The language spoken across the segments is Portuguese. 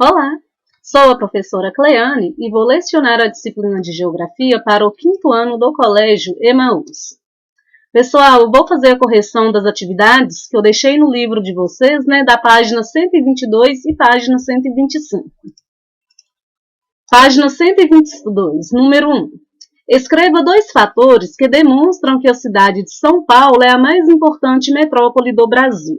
Olá, sou a professora Cleane e vou lecionar a disciplina de Geografia para o 5º ano do Colégio Emaús. Pessoal, vou fazer a correção das atividades que eu deixei no livro de vocês, da página 122 e página 125. Página 122, número 1. Escreva 2 fatores que demonstram que a cidade de São Paulo é a mais importante metrópole do Brasil.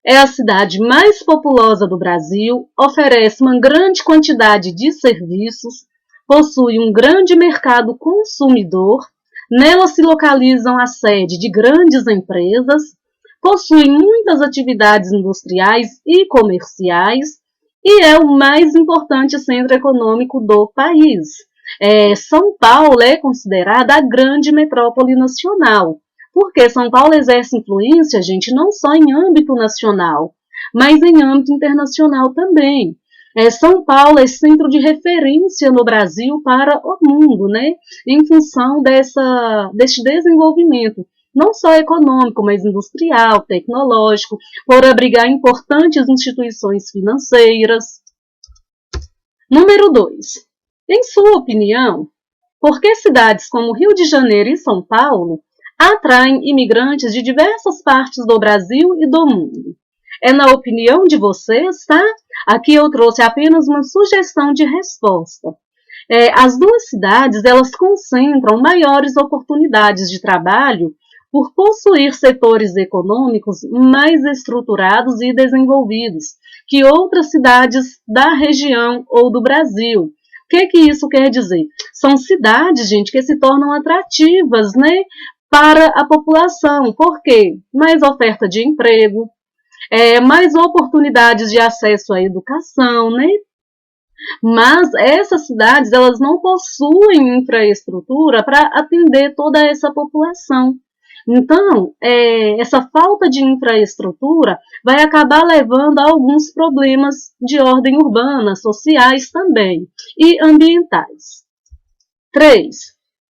É a cidade mais populosa do Brasil, oferece uma grande quantidade de serviços, possui um grande mercado consumidor, nela se localizam a sede de grandes empresas, possui muitas atividades industriais e comerciais e é o mais importante centro econômico do país. São Paulo é considerada a grande metrópole nacional. Porque São Paulo exerce influência, gente, não só em âmbito nacional, mas em âmbito internacional também. São Paulo é centro de referência no Brasil para o mundo, em função deste desenvolvimento, não só econômico, mas industrial, tecnológico, por abrigar importantes instituições financeiras. Número 2. Em sua opinião, por que cidades como Rio de Janeiro e São Paulo atraem imigrantes de diversas partes do Brasil e do mundo? É na opinião de vocês, tá? Aqui eu trouxe apenas uma sugestão de resposta. As duas cidades, elas concentram maiores oportunidades de trabalho por possuir setores econômicos mais estruturados e desenvolvidos que outras cidades da região ou do Brasil. O que isso quer dizer? São cidades, gente, que se tornam atrativas, para a população. Por quê? Mais oferta de emprego, mais oportunidades de acesso à educação, Mas essas cidades, elas não possuem infraestrutura para atender toda essa população. Então, essa falta de infraestrutura vai acabar levando a alguns problemas de ordem urbana, sociais também, e ambientais. 3.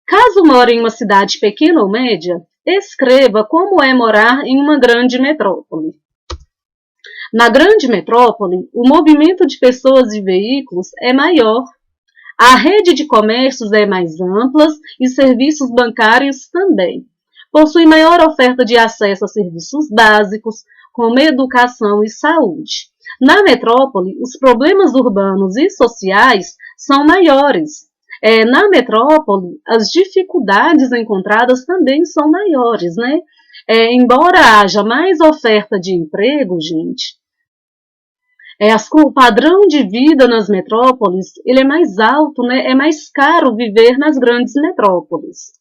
Caso more em uma cidade pequena ou média, escreva como é morar em uma grande metrópole. Na grande metrópole, o movimento de pessoas e veículos é maior, a rede de comércios é mais ampla e serviços bancários também. Possui maior oferta de acesso a serviços básicos, como educação e saúde. Na metrópole, os problemas urbanos e sociais são maiores. Na metrópole, as dificuldades encontradas também são maiores, Embora haja mais oferta de emprego, gente, o padrão de vida nas metrópoles, ele é mais alto, É mais caro viver nas grandes metrópoles.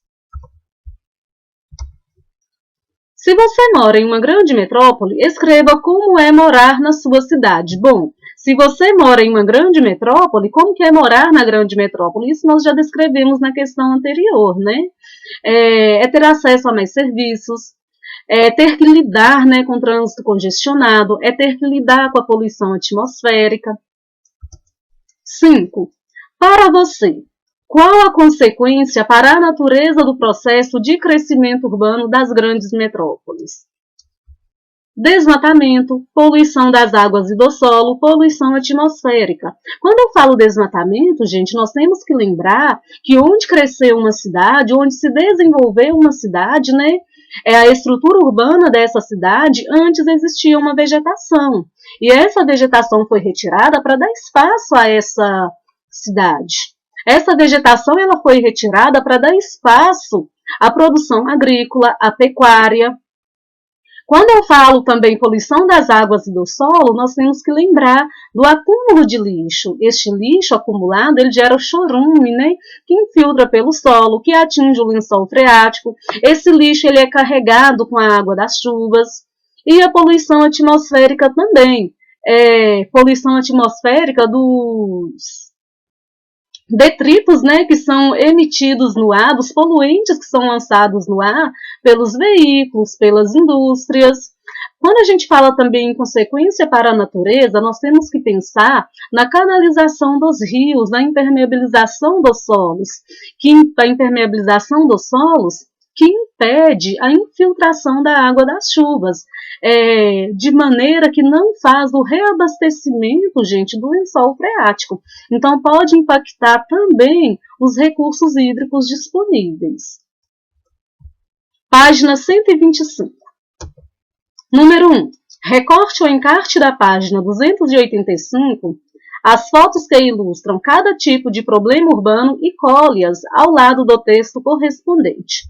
Se você mora em uma grande metrópole, escreva como é morar na sua cidade. Bom, se você mora em uma grande metrópole, como que é morar na grande metrópole? Isso nós já descrevemos na questão anterior, É ter acesso a mais serviços, ter que lidar com o trânsito congestionado, ter que lidar com a poluição atmosférica. 5. Para você, qual a consequência para a natureza do processo de crescimento urbano das grandes metrópoles? Desmatamento, poluição das águas e do solo, poluição atmosférica. Quando eu falo desmatamento, gente, nós temos que lembrar que onde cresceu uma cidade, onde se desenvolveu uma cidade, a estrutura urbana dessa cidade, antes existia uma vegetação. E essa vegetação foi retirada para dar espaço a essa cidade. Essa vegetação ela foi retirada para dar espaço à produção agrícola, à pecuária. Quando eu falo também poluição das águas e do solo, nós temos que lembrar do acúmulo de lixo. Este lixo acumulado, ele gera o chorume, que infiltra pelo solo, que atinge o lençol freático. Esse lixo ele é carregado com a água das chuvas. E a poluição atmosférica também. Poluição atmosférica dos detritos, que são emitidos no ar, dos poluentes que são lançados no ar pelos veículos, pelas indústrias. Quando a gente fala também em consequência para a natureza, nós temos que pensar na canalização dos rios, na impermeabilização dos solos, que impede a infiltração da água das chuvas, de maneira que não faz o reabastecimento, gente, do lençol freático. Então, pode impactar também os recursos hídricos disponíveis. Página 125. Número 1. Recorte ou encarte da página 285 as fotos que ilustram cada tipo de problema urbano e cole-as ao lado do texto correspondente.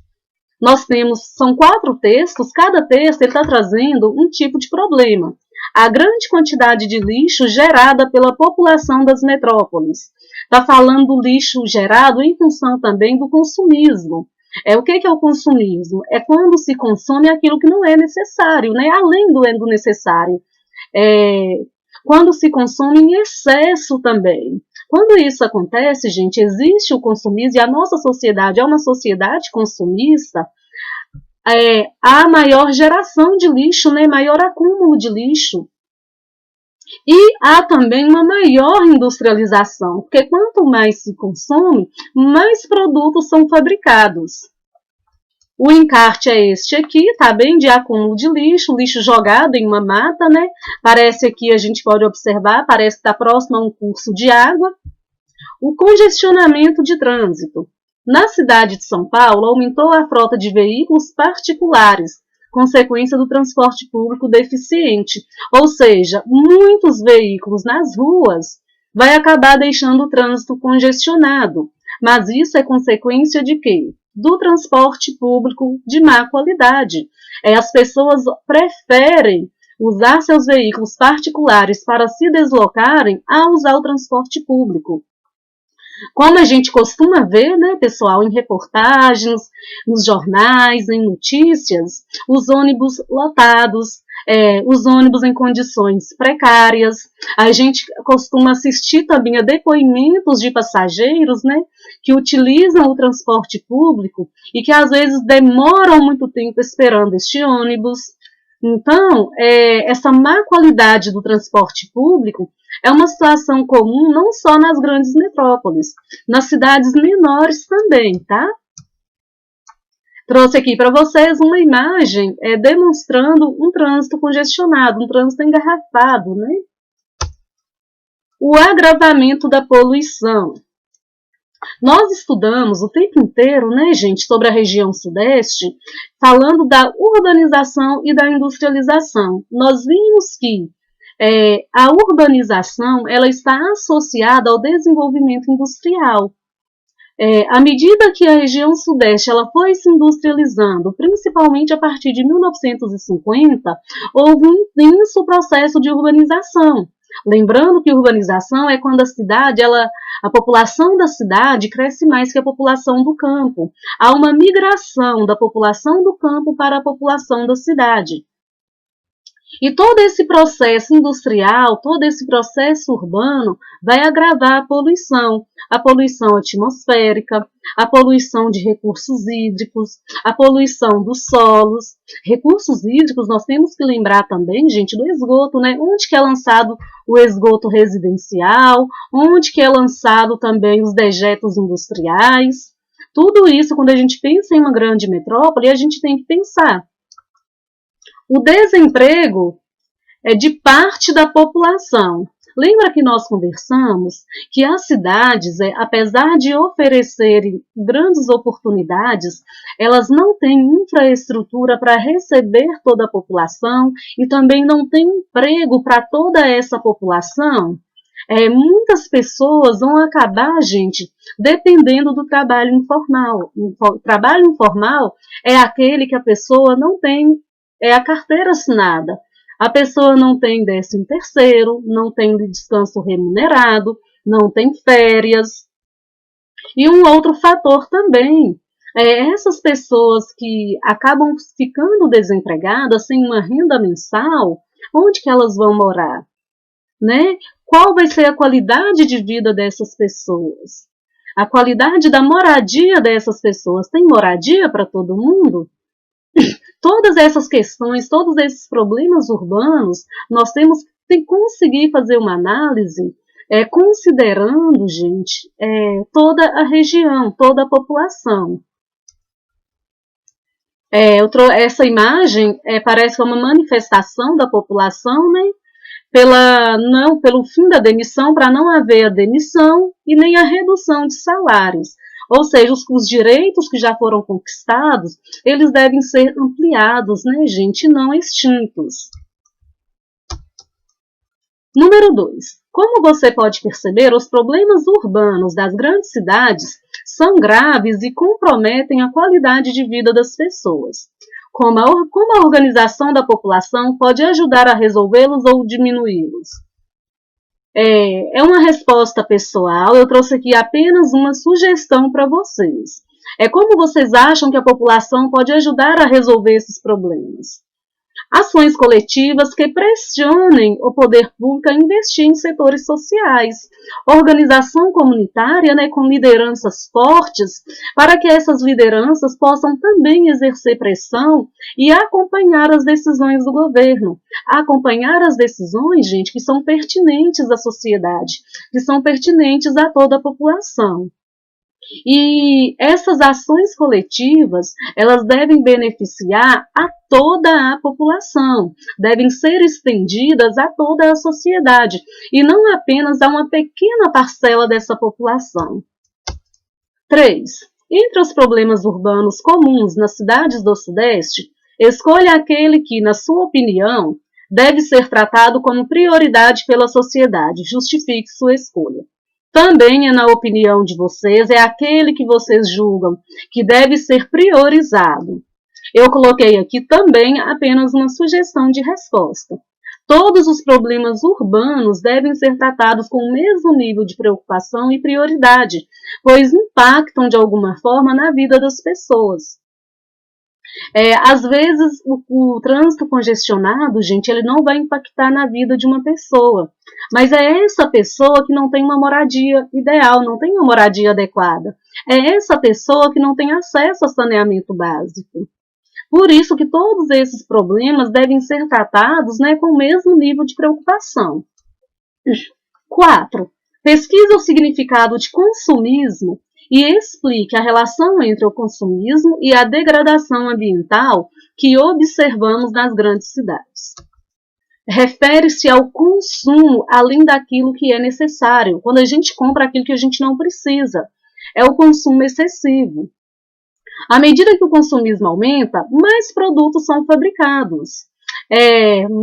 São 4 textos, cada texto está trazendo um tipo de problema. A grande quantidade de lixo gerada pela população das metrópoles. Está falando do lixo gerado em função também do consumismo. O que é o consumismo? É quando se consome aquilo que não é necessário, né? Além do necessário. Quando se consome em excesso também. Quando isso acontece, gente, existe o consumismo e a nossa sociedade é uma sociedade consumista, há maior geração de lixo, né? Maior acúmulo de lixo. E há também uma maior industrialização, porque quanto mais se consome, mais produtos são fabricados. O encarte é este aqui, tá bem? De acúmulo de lixo, lixo jogado em uma mata, né? Parece aqui, a gente pode observar, parece que está próximo a um curso de água. O congestionamento de trânsito. Na cidade de São Paulo, aumentou a frota de veículos particulares, consequência do transporte público deficiente. Ou seja, muitos veículos nas ruas vai acabar deixando o trânsito congestionado. Mas isso é consequência de quê? Do transporte público de má qualidade. As pessoas preferem usar seus veículos particulares para se deslocarem a usar o transporte público. Como a gente costuma ver, né, pessoal, em reportagens, nos jornais, em notícias, os ônibus lotados, os ônibus em condições precárias. A gente costuma assistir também a depoimentos de passageiros, né, que utilizam o transporte público e que às vezes demoram muito tempo esperando este ônibus. Então, essa má qualidade do transporte público é uma situação comum não só nas grandes metrópoles, nas cidades menores também, tá? Trouxe aqui para vocês uma imagem demonstrando um trânsito congestionado, um trânsito engarrafado, né? O agravamento da poluição. Nós estudamos o tempo inteiro, né, gente, sobre a região sudeste, falando da urbanização e da industrialização. Nós vimos que a urbanização ela está associada ao desenvolvimento industrial. À medida que a região sudeste ela foi se industrializando, principalmente a partir de 1950, houve um intenso processo de urbanização. Lembrando que urbanização é quando a população da cidade cresce mais que a população do campo. Há uma migração da população do campo para a população da cidade. E todo esse processo industrial, todo esse processo urbano vai agravar a poluição atmosférica, a poluição de recursos hídricos, a poluição dos solos. Recursos hídricos, nós temos que lembrar também, gente, do esgoto, né? Onde que é lançado o esgoto residencial, onde que é lançado também os dejetos industriais. Tudo isso, quando a gente pensa em uma grande metrópole, a gente tem que pensar. O desemprego é de parte da população. Lembra que nós conversamos que as cidades, apesar de oferecerem grandes oportunidades, elas não têm infraestrutura para receber toda a população e também não têm emprego para toda essa população? Muitas pessoas vão acabar, gente, dependendo do trabalho informal. O trabalho informal é aquele que a pessoa não tem a carteira assinada. A pessoa não tem 13º, não tem descanso remunerado, não tem férias. E um outro fator também, essas pessoas que acabam ficando desempregadas, sem uma renda mensal, onde que elas vão morar? Né? Qual vai ser a qualidade de vida dessas pessoas? A qualidade da moradia dessas pessoas? Tem moradia para todo mundo? Todas essas questões, todos esses problemas urbanos, nós temos que conseguir fazer uma análise considerando, gente, toda a região, toda a população. Essa imagem parece uma manifestação da população, né, pelo fim da demissão, para não haver a demissão e nem a redução de salários. Ou seja, os direitos que já foram conquistados, eles devem ser ampliados, né, gente, e não extintos. Número 2. Como você pode perceber, os problemas urbanos das grandes cidades são graves e comprometem a qualidade de vida das pessoas. Como a organização da população pode ajudar a resolvê-los ou diminuí-los? É uma resposta pessoal, eu trouxe aqui apenas uma sugestão para vocês. Como vocês acham que a população pode ajudar a resolver esses problemas? Ações coletivas que pressionem o poder público a investir em setores sociais, organização comunitária, né, com lideranças fortes, para que essas lideranças possam também exercer pressão e acompanhar as decisões do governo. Acompanhar as decisões, gente, que são pertinentes à sociedade, que são pertinentes a toda a população. E essas ações coletivas, elas devem beneficiar a toda a população, devem ser estendidas a toda a sociedade, e não apenas a uma pequena parcela dessa população. 3. Entre os problemas urbanos comuns nas cidades do Sudeste, escolha aquele que, na sua opinião, deve ser tratado como prioridade pela sociedade. Justifique sua escolha. Também na opinião de vocês, é aquele que vocês julgam que deve ser priorizado. Eu coloquei aqui também apenas uma sugestão de resposta. Todos os problemas urbanos devem ser tratados com o mesmo nível de preocupação e prioridade, pois impactam de alguma forma na vida das pessoas. Às vezes, o trânsito congestionado, gente, ele não vai impactar na vida de uma pessoa, mas é essa pessoa que não tem uma moradia ideal, não tem uma moradia adequada. É essa pessoa que não tem acesso a saneamento básico. Por isso que todos esses problemas devem ser tratados, né, com o mesmo nível de preocupação. 4. Pesquise o significado de consumismo e explique a relação entre o consumismo e a degradação ambiental que observamos nas grandes cidades. Refere-se ao consumo além daquilo que é necessário, quando a gente compra aquilo que a gente não precisa. É o consumo excessivo. À medida que o consumismo aumenta, mais produtos são fabricados,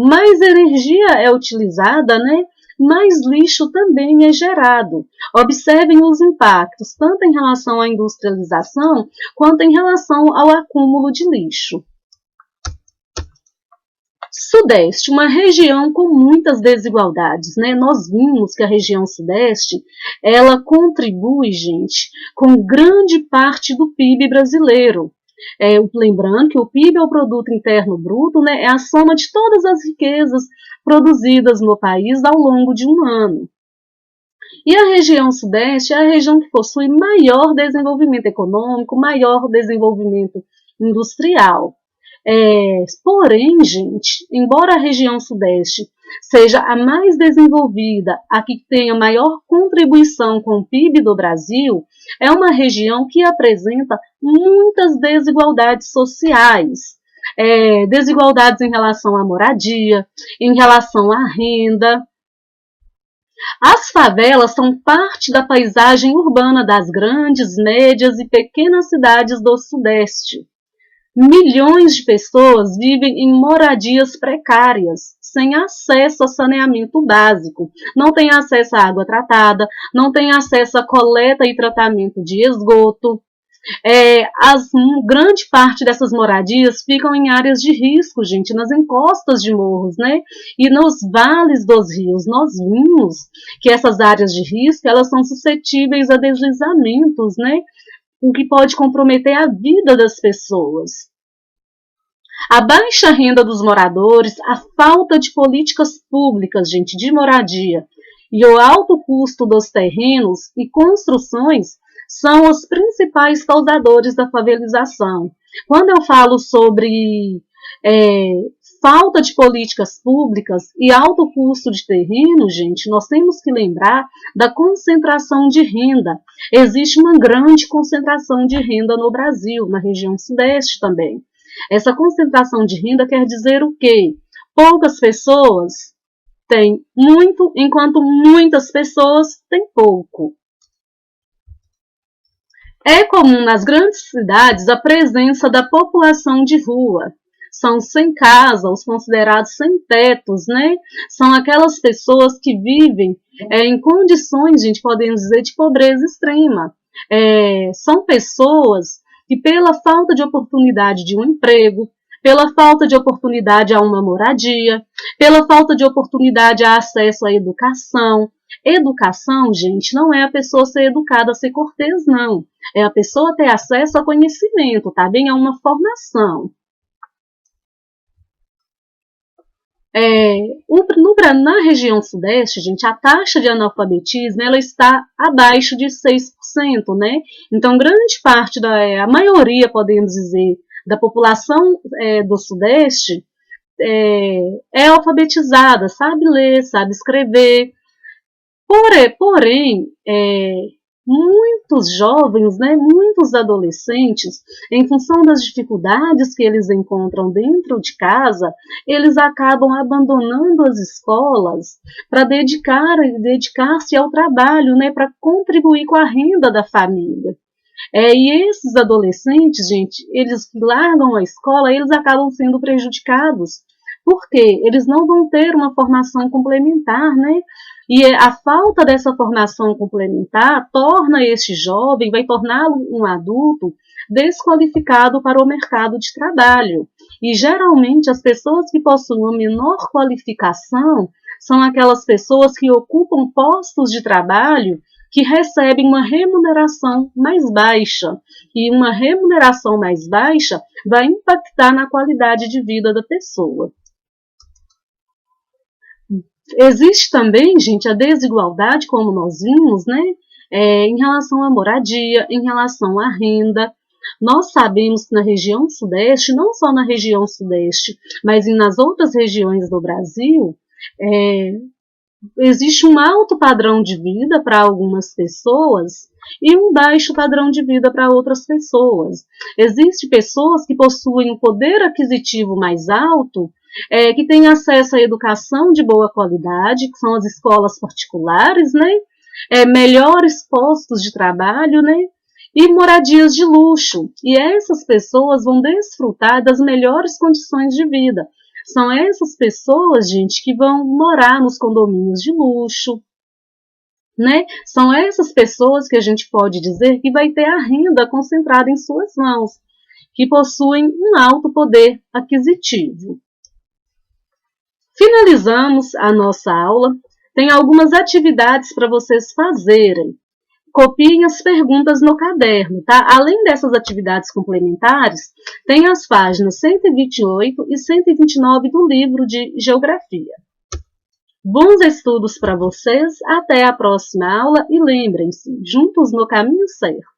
mais energia é utilizada, né? Mais lixo também é gerado. Observem os impactos, tanto em relação à industrialização, quanto em relação ao acúmulo de lixo. Sudeste, uma região com muitas desigualdades, né? Nós vimos que a região Sudeste, ela contribui, gente, com grande parte do PIB brasileiro. Lembrando que o PIB é o Produto Interno Bruto, né? É a soma de todas as riquezas produzidas no país ao longo de um ano. E a região Sudeste é a região que possui maior desenvolvimento econômico, maior desenvolvimento industrial. Porém, gente, embora a região Sudeste seja a mais desenvolvida, a que tenha maior contribuição com o PIB do Brasil, é uma região que apresenta muitas desigualdades sociais. Desigualdades em relação à moradia, em relação à renda. As favelas são parte da paisagem urbana das grandes, médias e pequenas cidades do Sudeste. Milhões de pessoas vivem em moradias precárias, sem acesso a saneamento básico, não têm acesso à água tratada, não têm acesso à coleta e tratamento de esgoto. Grande parte dessas moradias ficam em áreas de risco, gente, nas encostas de morros, né? E nos vales dos rios. Nós vimos que essas áreas de risco, elas são suscetíveis a deslizamentos, né? O que pode comprometer a vida das pessoas. A baixa renda dos moradores, a falta de políticas públicas, gente, de moradia, e o alto custo dos terrenos e construções são os principais causadores da favelização. Quando eu falo sobre falta de políticas públicas e alto custo de terreno, gente, nós temos que lembrar da concentração de renda. Existe uma grande concentração de renda no Brasil, na região Sudeste também. Essa concentração de renda quer dizer o quê? Poucas pessoas têm muito, enquanto muitas pessoas têm pouco. É comum nas grandes cidades a presença da população de rua. São sem casa, os considerados sem tetos, né? São aquelas pessoas que vivem em condições, gente, podemos dizer, de pobreza extrema. São pessoas que, pela falta de oportunidade de um emprego, pela falta de oportunidade a uma moradia, pela falta de oportunidade a acesso à educação. Educação, gente, não é a pessoa ser educada, ser cortês, não. É a pessoa ter acesso a conhecimento, tá bem? É uma formação. Na região sudeste, gente, a taxa de analfabetismo ela está abaixo de 6%, né? Então, grande parte a maioria, podemos dizer, da população do sudeste é alfabetizada, sabe ler, sabe escrever. Porém, muitos jovens, né, muitos adolescentes, em função das dificuldades que eles encontram dentro de casa, eles acabam abandonando as escolas para dedicar-se ao trabalho, né, para contribuir com a renda da família. E esses adolescentes, gente, eles que largam a escola, eles acabam sendo prejudicados. Por quê? Eles não vão ter uma formação complementar, né? E a falta dessa formação complementar torna este jovem, vai torná-lo um adulto desqualificado para o mercado de trabalho. E geralmente as pessoas que possuem uma menor qualificação são aquelas pessoas que ocupam postos de trabalho que recebem uma remuneração mais baixa. E uma remuneração mais baixa vai impactar na qualidade de vida da pessoa. Existe também, gente, a desigualdade, como nós vimos, né? Em relação à moradia, em relação à renda. Nós sabemos que na região sudeste, não só na região sudeste, mas nas outras regiões do Brasil, existe um alto padrão de vida para algumas pessoas e um baixo padrão de vida para outras pessoas. Existem pessoas que possuem um poder aquisitivo mais alto, que têm acesso à educação de boa qualidade, que são as escolas particulares, né? Melhores postos de trabalho, né? E moradias de luxo. E essas pessoas vão desfrutar das melhores condições de vida. São essas pessoas, gente, que vão morar nos condomínios de luxo, né? São essas pessoas que a gente pode dizer que vai ter a renda concentrada em suas mãos, que possuem um alto poder aquisitivo. Finalizamos a nossa aula. Tem algumas atividades para vocês fazerem. Copiem as perguntas no caderno, tá? Além dessas atividades complementares, tem as páginas 128 e 129 do livro de Geografia. Bons estudos para vocês, até a próxima aula e lembrem-se, juntos no caminho certo.